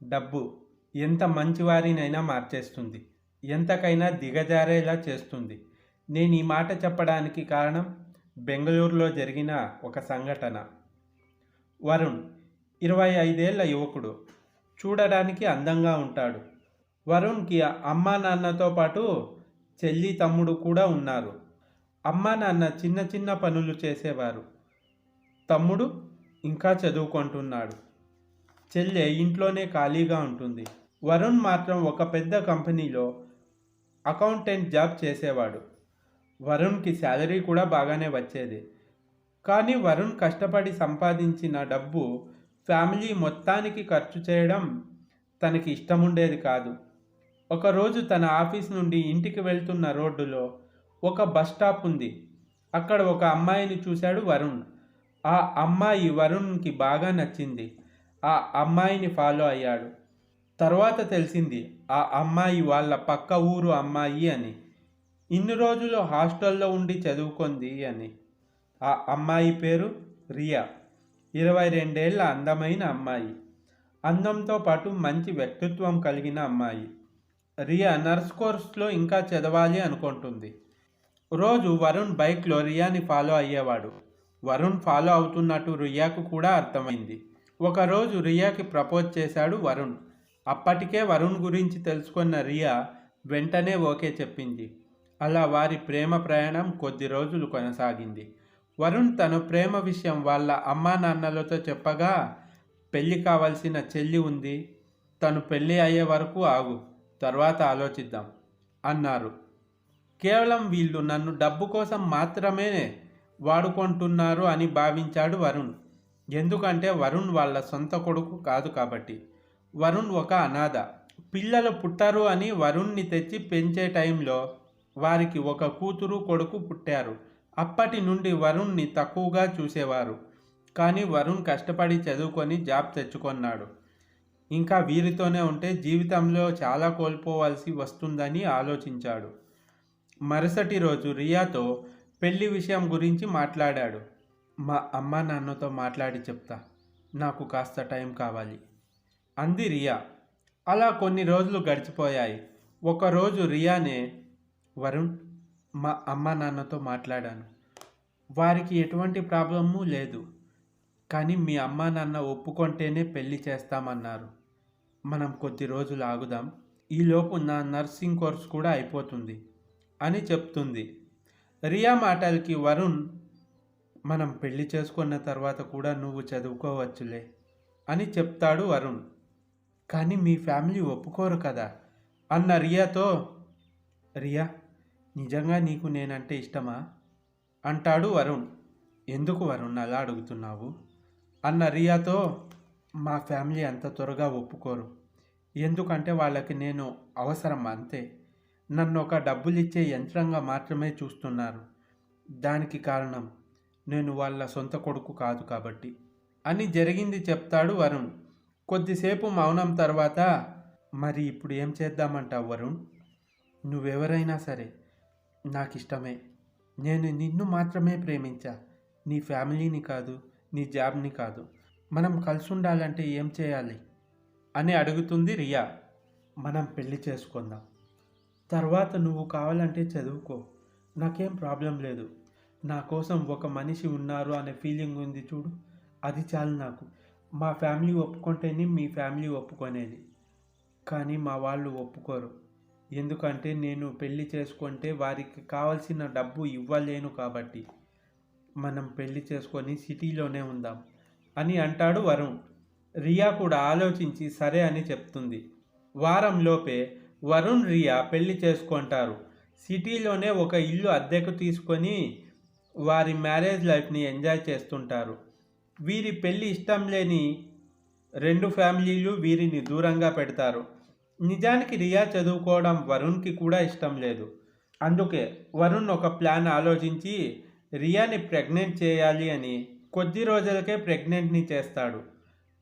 డబ్బు ఎంత మంచివారినైనా మార్చేస్తుంది, ఎంతకైనా దిగజారేలా చేస్తుంది. నేను ఈ మాట చెప్పడానికి కారణం బెంగళూరులో జరిగిన ఒక సంఘటన. వరుణ్ 25 ఏళ్ల యువకుడు. చూడడానికి అందంగా ఉంటాడు. వరుణ్కి అమ్మా నాన్నతో పాటు చెల్లి తమ్ముడు కూడా ఉన్నారు. అమ్మా నాన్న చిన్న చిన్న పనులు చేసేవారు. తమ్ముడు ఇంకా చదువుకుంటున్నాడు. చెల్లె ఇంట్లోనే ఖాళీగా ఉంటుంది. వరుణ్ మాత్రం ఒక పెద్ద కంపెనీలో అకౌంటెంట్ జాబ్ చేసేవాడు. వరుణ్కి శాలరీ కూడా బాగానే వచ్చేది. కానీ వరుణ్ కష్టపడి సంపాదించిన డబ్బు ఫ్యామిలీ మొత్తానికి ఖర్చు చేయడం తనకి ఇష్టముండేది కాదు. ఒకరోజు తన ఆఫీస్ నుండి ఇంటికి వెళ్తున్న రోడ్డులో ఒక బస్ స్టాప్ ఉంది. అక్కడ ఒక అమ్మాయిని చూశాడు వరుణ్. ఆ అమ్మాయి వరుణ్కి బాగా నచ్చింది. ఆ అమ్మాయిని ఫాలో అయ్యాడు. తర్వాత తెలిసింది ఆ అమ్మాయి వాళ్ళ పక్క ఊరు అమ్మాయి అని. ఇన్ని రోజులు హాస్టల్లో ఉండి చదువుకుంది అని. ఆ అమ్మాయి పేరు రియా. 22 ఏళ్ల అందమైన అమ్మాయి. అందంతో పాటు మంచి వ్యక్తిత్వం కలిగిన అమ్మాయి. రియా నర్స్ కోర్స్లో ఇంకా చదవాలి అనుకుంటుంది. రోజు వరుణ్ బైక్లో రియాని ఫాలో అయ్యేవాడు. వరుణ్ ఫాలో అవుతున్నట్టు రియాకు కూడా అర్థమైంది. ఒకరోజు రియాకి ప్రపోజ్ చేశాడు వరుణ్. అప్పటికే వరుణ్ గురించి తెలుసుకున్న రియా వెంటనే ఓకే చెప్పింది. అలా వారి ప్రేమ ప్రయాణం కొద్ది రోజులు కొనసాగింది. వరుణ్ తన ప్రేమ విషయం వాళ్ళ అమ్మా నాన్నలతో చెప్పగా, పెళ్ళి కావాల్సిన చెల్లి ఉంది, తను పెళ్ళి అయ్యే వరకు ఆగు, తర్వాత ఆలోచిద్దాం అన్నారు. కేవలం వీళ్ళు నన్ను డబ్బు కోసం మాత్రమే వాడుకుంటున్నారు అని భావించాడు వరుణ్. ఎందుకంటే వరుణ్ వాళ్ళ సొంత కొడుకు కాదు కాబట్టి. వరుణ్ ఒక అనాథ. పిల్లలు పుట్టారు అని వరుణ్ని తెచ్చి పెంచే టైంలో వారికి ఒక కూతురు కొడుకు పుట్టారు. అప్పటి నుండి వరుణ్ని తక్కువగా చూసేవారు. కానీ వరుణ్ కష్టపడి చదువుకొని జాబ్ తెచ్చుకున్నాడు. ఇంకా వీరితోనే ఉంటే జీవితంలో చాలా కోల్పోవాల్సి వస్తుందని ఆలోచించాడు. మరుసటి రోజు రియాతో పెళ్లి విషయం గురించి మాట్లాడాడు. మా అమ్మా నాన్నతో మాట్లాడి చెప్తా, నాకు కాస్త టైం కావాలి అంది రియా. అలా కొన్ని రోజులు గడిచిపోయాయి. ఒకరోజు రియానే, వరుణ్, మా అమ్మా నాన్నతో మాట్లాడాను, వారికి ఎటువంటి ప్రాబ్లము లేదు, కానీ మీ అమ్మా నాన్న ఒప్పుకుంటేనే పెళ్లి చేస్తామన్నారు. మనం కొద్ది రోజులు ఆగుదాం, ఈలోపు నా నర్సింగ్ కోర్స్ కూడా అయిపోతుంది అని చెప్తుంది. రియా మాటలకి వరుణ్, మనం పెళ్లి చేసుకున్న తర్వాత కూడా నువ్వు చదువుకోవచ్చులే అని చెప్తాడు వరుణ్. కానీ మీ ఫ్యామిలీ ఒప్పుకోరు కదా అన్న రియాతో, రియా, నిజంగా నీకు నేనంటే ఇష్టమా అంటాడు వరుణ్. ఎందుకు వరుణ్ అలా అడుగుతున్నావు అన్న రియాతో, మా ఫ్యామిలీ అంత త్వరగా ఒప్పుకోరు, ఎందుకంటే వాళ్ళకి నేను అవసరం అంతే, నన్ను ఒక డబ్బులిచ్చే యంత్రంగా మాత్రమే చూస్తున్నారు. దానికి కారణం నేను వాళ్ళ సొంత కొడుకు కాదు కాబట్టి అని జరిగింది చెప్తాడు వరుణ్. కొద్దిసేపు మౌనం తర్వాత, మరి ఇప్పుడు ఏం చేద్దామంటావు వరుణ్? నువ్వెవరైనా సరే నాకు ఇష్టమే. నేను నిన్ను మాత్రమే ప్రేమించా, నీ ఫ్యామిలీని కాదు, నీ జాబ్ని కాదు. మనం కలిసి ఉండాలంటే ఏం చేయాలి అని అడుగుతుంది రియా. మనం పెళ్లి చేసుకుందాం, తర్వాత నువ్వు కావాలంటే చదువుకో, నాకేం ప్రాబ్లం లేదు. నా కోసం ఒక మనిషి ఉన్నారు అనే ఫీలింగ్ ఉంది చూడు, అది చాలు నాకు. మా ఫ్యామిలీ ఒప్పుకుంటేనే మీ ఫ్యామిలీ ఒప్పుకునేది, కానీ మా వాళ్ళు ఒప్పుకోరు. ఎందుకంటే నేను పెళ్లి చేసుకుంటే వారికి కావాల్సిన డబ్బు ఇవ్వలేను కాబట్టి. మనం పెళ్లి చేసుకొని సిటీలోనే ఉందాం అని అంటాడు వరుణ్. రియా కూడా ఆలోచించి సరే అని చెప్తుంది. వారంలోపే వరుణ్ రియా పెళ్లి చేసుకుంటారు. సిటీలోనే ఒక ఇల్లు అద్దెకు తీసుకొని వారి మ్యారేజ్ లైఫ్ని ఎంజాయ్ చేస్తుంటారు. వీరి పెళ్లి ఇష్టం లేని రెండు ఫ్యామిలీలు వీరిని దూరంగా పెడతారు. నిజానికి రియా చదువుకోవడం వరుణ్కి కూడా ఇష్టం లేదు. అందుకే వరుణ్ ఒక ప్లాన్ ఆలోచించి రియాని ప్రెగ్నెంట్ చేయాలి అని కొద్ది రోజులకే ప్రెగ్నెంట్ని చేస్తాడు.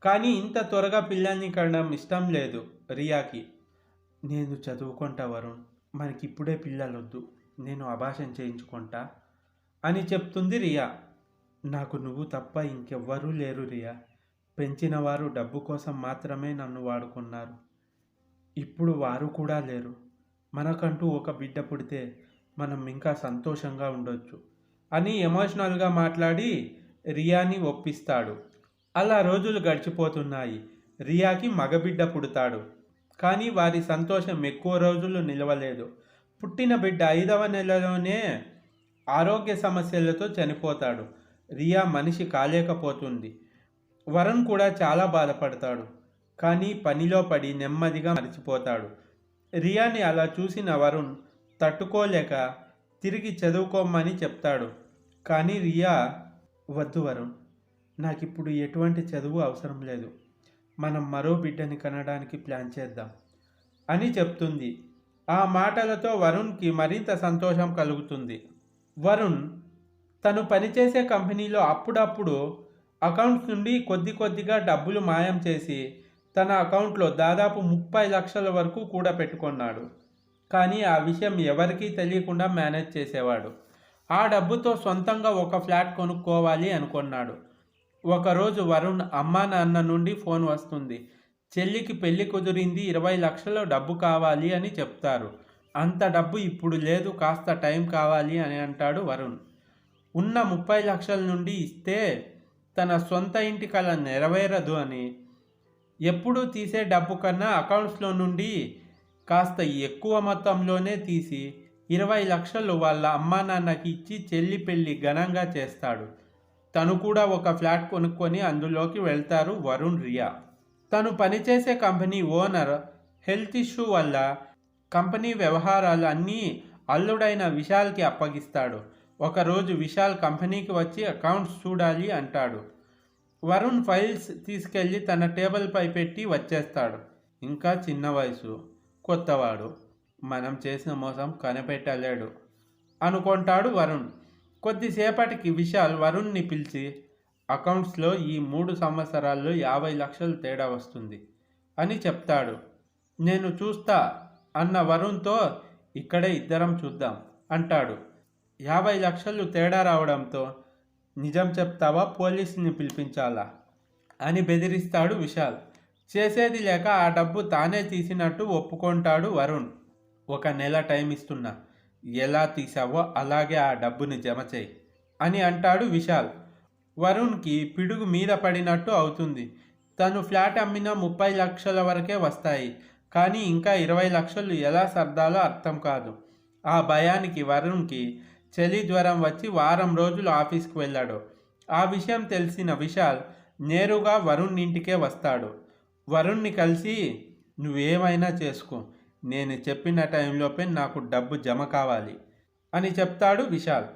కానీ ఇంత త్వరగా పిల్లల్ని కనడం ఇష్టం లేదు రియాకి. నేను చదువుకుంటా వరుణ్, మనకిప్పుడే పిల్లలొద్దు, నేను అబార్షన్ చేయించుకుంటా అని చెప్తుంది రియా. నాకు నువ్వు తప్ప ఇంకెవ్వరూ లేరు రియా, పెంచిన వారు డబ్బు కోసం మాత్రమే నన్ను వాడుకున్నారు. ఇప్పుడు వారు కూడా లేరు. మనకంటూ ఒక బిడ్డ పుడితే మనం ఇంకా సంతోషంగా ఉండొచ్చు అని ఎమోషనల్గా మాట్లాడి రియాని ఒప్పిస్తాడు. అలా రోజులు గడిచిపోతున్నాయి. రియాకి మగబిడ్డ పుడతాడు. కానీ వారి సంతోషం ఎక్కువ రోజులు నిలవలేదు. పుట్టిన బిడ్డ 5వ నెలలోనే ఆరోగ్య సమస్యలతో చనిపోతాడు. రియా మనిషి కాలేకపోతుంది. వరుణ్ కూడా చాలా బాధపడతాడు. కానీ పనిలో పడి నెమ్మదిగా మర్చిపోతాడు. రియాని అలా చూసిన వరుణ్ తట్టుకోలేక తిరిగి చదువుకోమని చెప్తాడు. కానీ రియా, వద్దు వరుణ్, నాకిప్పుడు ఎటువంటి చదువు అవసరం లేదు. మనం మరో బిడ్డని కనడానికి ప్లాన్ చేద్దాం అని చెప్తుంది. ఆ మాటలతో వరుణ్కి మరింత సంతోషం కలుగుతుంది. వరుణ్ తను పనిచేసే కంపెనీలో అప్పుడప్పుడు అకౌంట్స్ నుండి కొద్దిగా డబ్బులు మాయం చేసి తన అకౌంట్లో దాదాపు 30 లక్షల వరకు కూడా పెట్టుకున్నాడు. కానీ ఆ విషయం ఎవరికీ తెలియకుండా మేనేజ్ చేసేవాడు. ఆ డబ్బుతో సొంతంగా ఒక ఫ్లాట్ కొనుక్కోవాలి అనుకున్నాడు. ఒకరోజు వరుణ్ అమ్మా నాన్న నుండి ఫోన్ వస్తుంది. చెల్లికి పెళ్లి కుదిరింది, 20 లక్షల డబ్బు కావాలి అని చెప్తారు. అంత డబ్బు ఇప్పుడు లేదు, కాస్త టైం కావాలి అని అంటాడు వరుణ్. ఉన్న 30 లక్షల నుండి ఇస్తే తన సొంత ఇంటి కల నెరవేరదు అని, ఎప్పుడూ తీసే డబ్బు కన్నా అకౌంట్స్లో నుండి కాస్త ఎక్కువ మొత్తంలోనే తీసి 20 లక్షలు వాళ్ళ అమ్మా నాన్నకి ఇచ్చి చెల్లి పెళ్లి ఘనంగా చేస్తాడు. తను కూడా ఒక ఫ్లాట్ కొనుక్కొని అందులోకి వెళ్తారు వరుణ్, రియా. తను పనిచేసే కంపెనీ ఓనర్ హెల్త్ ఇష్యూ వల్ల కంపెనీ వ్యవహారాలు అన్నీ అల్లుడైన విశాల్కి అప్పగిస్తాడు. ఒకరోజు విశాల్ కంపెనీకి వచ్చి అకౌంట్స్ చూడాలి అంటాడు. వరుణ్ ఫైల్స్ తీసుకెళ్ళి తన టేబుల్పై పెట్టి వచ్చేస్తాడు. ఇంకా చిన్న వయసు, కొత్తవాడు, మనం చేసిన మోసం కనిపెట్టలేడు అనుకుంటాడు వరుణ్. కొద్దిసేపటికి విశాల్ వరుణ్ని పిలిచి, అకౌంట్స్లో ఈ 3 సంవత్సరాల్లో 50 లక్షలు తేడా వస్తుంది అని చెప్తాడు. నేను చూస్తా అన్న వరుణ్తో, ఇక్కడే ఇద్దరం చూద్దాం అంటాడు. 50 లక్షలు తేడా రావడంతో, నిజం చెప్తావా, పోలీసుని పిలిపించాలా అని బెదిరిస్తాడు విశాల్. చేసేది లేక ఆ డబ్బు తానే తీసినట్టు ఒప్పుకుంటాడు వరుణ్. 1 నెల టైం ఇస్తున్నా, ఎలా తీసావో అలాగే ఆ డబ్బుని జమ చేయి అని అంటాడు విశాల్. వరుణ్కి పిడుగు మీద పడినట్టు అవుతుంది. తను ఫ్లాట్ అమ్మిన 30 లక్షల వరకే వస్తాయి. కానీ ఇంకా 20 లక్షలు ఎలా సర్దాలో అర్థం కాదు. ఆ భయానికి వరుణ్కి చలి జ్వరం వచ్చి వారం రోజులు ఆఫీస్కి వెళ్ళాడు. ఆ విషయం తెలిసిన విశాల్ నేరుగా వరుణ్ ఇంటికే వస్తాడు. వరుణ్ని కలిసి, నువ్వేమైనా చేసుకో, నేను చెప్పిన టైంలోపే నాకు డబ్బు జమ కావాలి అని చెప్తాడు విశాల్.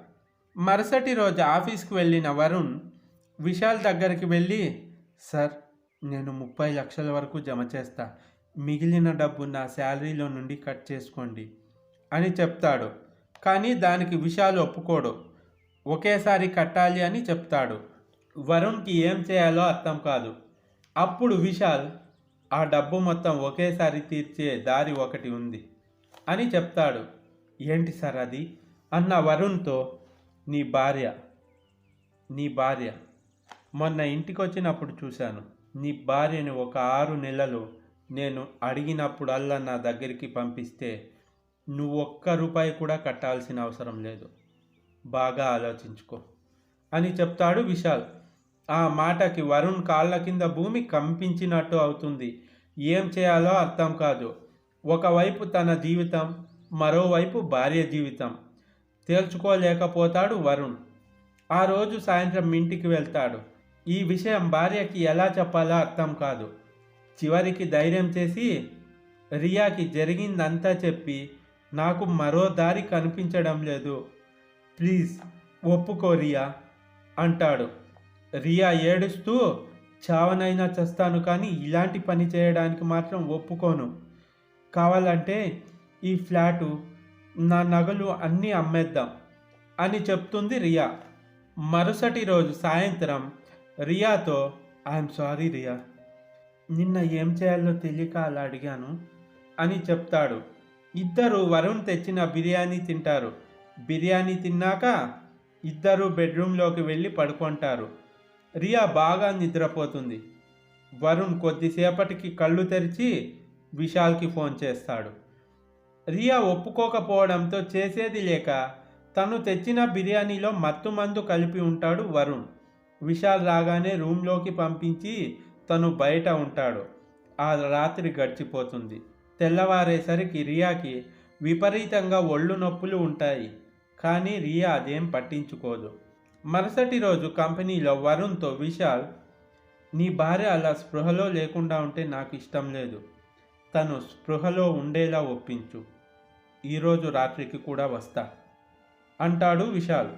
మరుసటి రోజు ఆఫీస్కి వెళ్ళిన వరుణ్ విశాల్ దగ్గరికి వెళ్ళి, సార్, నేను 30 లక్షల వరకు జమ చేస్తా, మిగిలిన డబ్బు నా శాలరీలో నుండి కట్ చేసుకోండి అని చెప్తాడు. కానీ దానికి విశాల్ ఒప్పుకోడు. ఒకేసారి కట్టాలి అని చెప్తాడు. వరుణ్కి ఏం చేయాలో అర్థం కాదు. అప్పుడు విశాల్, ఆ డబ్బు మొత్తం ఒకేసారి తీర్చే దారి ఒకటి ఉంది అని చెప్తాడు. ఏంటి సార్ అది అన్న వరుణ్తో, నీ భార్య మొన్న ఇంటికి వచ్చినప్పుడు చూశాను. నీ భార్యని ఒక 6 నెలలు నేను అడిగినప్పుడల్లా నా దగ్గరికి పంపిస్తే నువ్వు 1 రూపాయి కూడా కట్టాల్సిన అవసరం లేదు. బాగా ఆలోచించుకో అని చెప్తాడు విశాల్. ఆ మాటకి వరుణ్ కాళ్ళ కింద భూమి కంపించినట్టు అవుతుంది. ఏం చేయాలో అర్థం కాదు. ఒకవైపు తన జీవితం, మరోవైపు భార్య జీవితం. తేల్చుకోలేకపోతాడు వరుణ్. ఆ రోజు సాయంత్రం ఇంటికి వెళ్తాడు. ఈ విషయం భార్యకి ఎలా చెప్పాలో అర్థం కాదు. చివరికి ధైర్యం చేసి రియాకి జరిగిందంతా చెప్పి, నాకు మరో దారి కనిపించడం లేదు, ప్లీజ్ ఒప్పుకో రియా అంటాడు. రియా ఏడుస్తూ, చావనైనా చస్తాను కానీ ఇలాంటి పని చేయడానికి మాత్రం ఒప్పుకోను. కావాలంటే ఈ ఫ్లాటు, నా నగలు అన్నీ అమ్మేద్దాం అని చెప్తుంది రియా. మరుసటి రోజు సాయంత్రం రియాతో, ఐఎమ్ సారీ రియా, నిన్న ఏం చేయాలో తెలియక అలా అడిగాను అని చెప్తాడు. ఇద్దరు వరుణ్ తెచ్చిన బిర్యానీ తింటారు. బిర్యానీ తిన్నాక ఇద్దరు బెడ్రూమ్లోకి వెళ్ళి పడుకుంటారు. రియా బాగా నిద్రపోతుంది. వరుణ్ కొద్దిసేపటికి కళ్ళు తెరిచి విశాల్కి ఫోన్ చేస్తాడు. రియా ఒప్పుకోకపోవడంతో చేసేది లేక తను తెచ్చిన బిర్యానీలో మత్తుమందు కలిపి ఉంటాడు వరుణ్. విశాల్ రాగానే రూమ్లోకి పంపించి తను బయట ఉంటాడు. ఆ రాత్రి గడిచిపోతుంది. తెల్లవారేసరికి రియాకి విపరీతంగా ఒళ్ళు నొప్పులు ఉంటాయి. కానీ రియా అదేం పట్టించుకోదు. మరుసటి రోజు కంపెనీలో వరుణ్తో విశాల్, నీ భార్య అలా స్పృహలో లేకుండా ఉంటే నాకు ఇష్టం లేదు. తను స్పృహలో ఉండేలా ఒప్పించు. ఈరోజు రాత్రికి కూడా వస్తా అంటాడు విశాల్.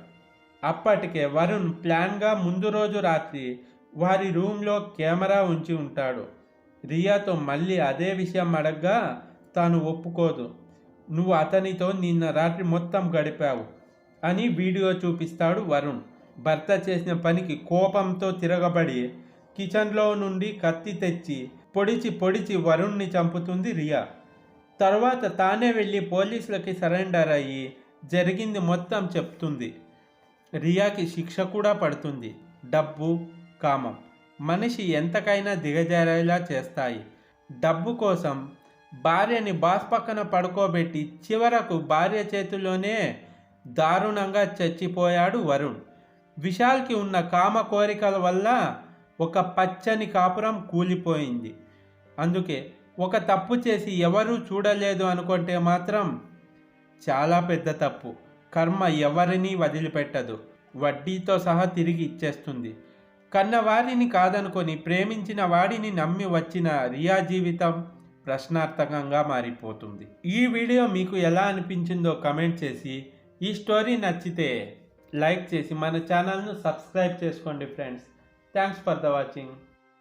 అప్పటికే వరుణ్ ప్లాన్గా ముందు రోజు రాత్రి వారి రూమ్లో కెమెరా ఉంచి ఉంటాడు. రియాతో మళ్ళీ అదే విషయం అడగ్గా తాను ఒప్పుకోదు. నువ్వు అతనితో నిన్న రాత్రి మొత్తం గడిపావు అని వీడియో చూపిస్తాడు వరుణ్. భర్త చేసిన పనికి కోపంతో తిరగబడి కిచెన్లో నుండి కత్తి తెచ్చి పొడిచి వరుణ్ని చంపుతుంది రియా. తర్వాత తానే వెళ్ళి పోలీసులకి సరెండర్ అయ్యి జరిగింది మొత్తం చెప్తుంది. రియాకి శిక్ష కూడా పడుతుంది. డబ్బు, కామం మనిషి ఎంతకైనా దిగజారేలా చేస్తాయి. డబ్బు కోసం భార్యని బాస్ పక్కన పడుకోబెట్టి చివరకు భార్య చేతిలోనే దారుణంగా చచ్చిపోయాడు వరుణ్. విశాల్కి ఉన్న కామ కోరికల వల్ల ఒక పచ్చని కాపురం కూలిపోయింది. అందుకే ఒక తప్పు చేసి ఎవరూ చూడలేదు అనుకుంటే మాత్రం చాలా పెద్ద తప్పు. కర్మ ఎవరినీ వదిలిపెట్టదు. వడ్డీతో సహా తిరిగి ఇచ్చేస్తుంది. కన్నవారిని కాదనుకొని ప్రేమించిన వాడిని నమ్మి వచ్చిన రియా జీవితం ప్రశ్నార్థకంగా మారిపోతుంది. ఈ వీడియో మీకు ఎలా అనిపించిందో కమెంట్ చేసి, ఈ స్టోరీ నచ్చితే లైక్ చేసి మన ఛానల్ను సబ్స్క్రైబ్ చేసుకోండి friends. Thanks for the watching.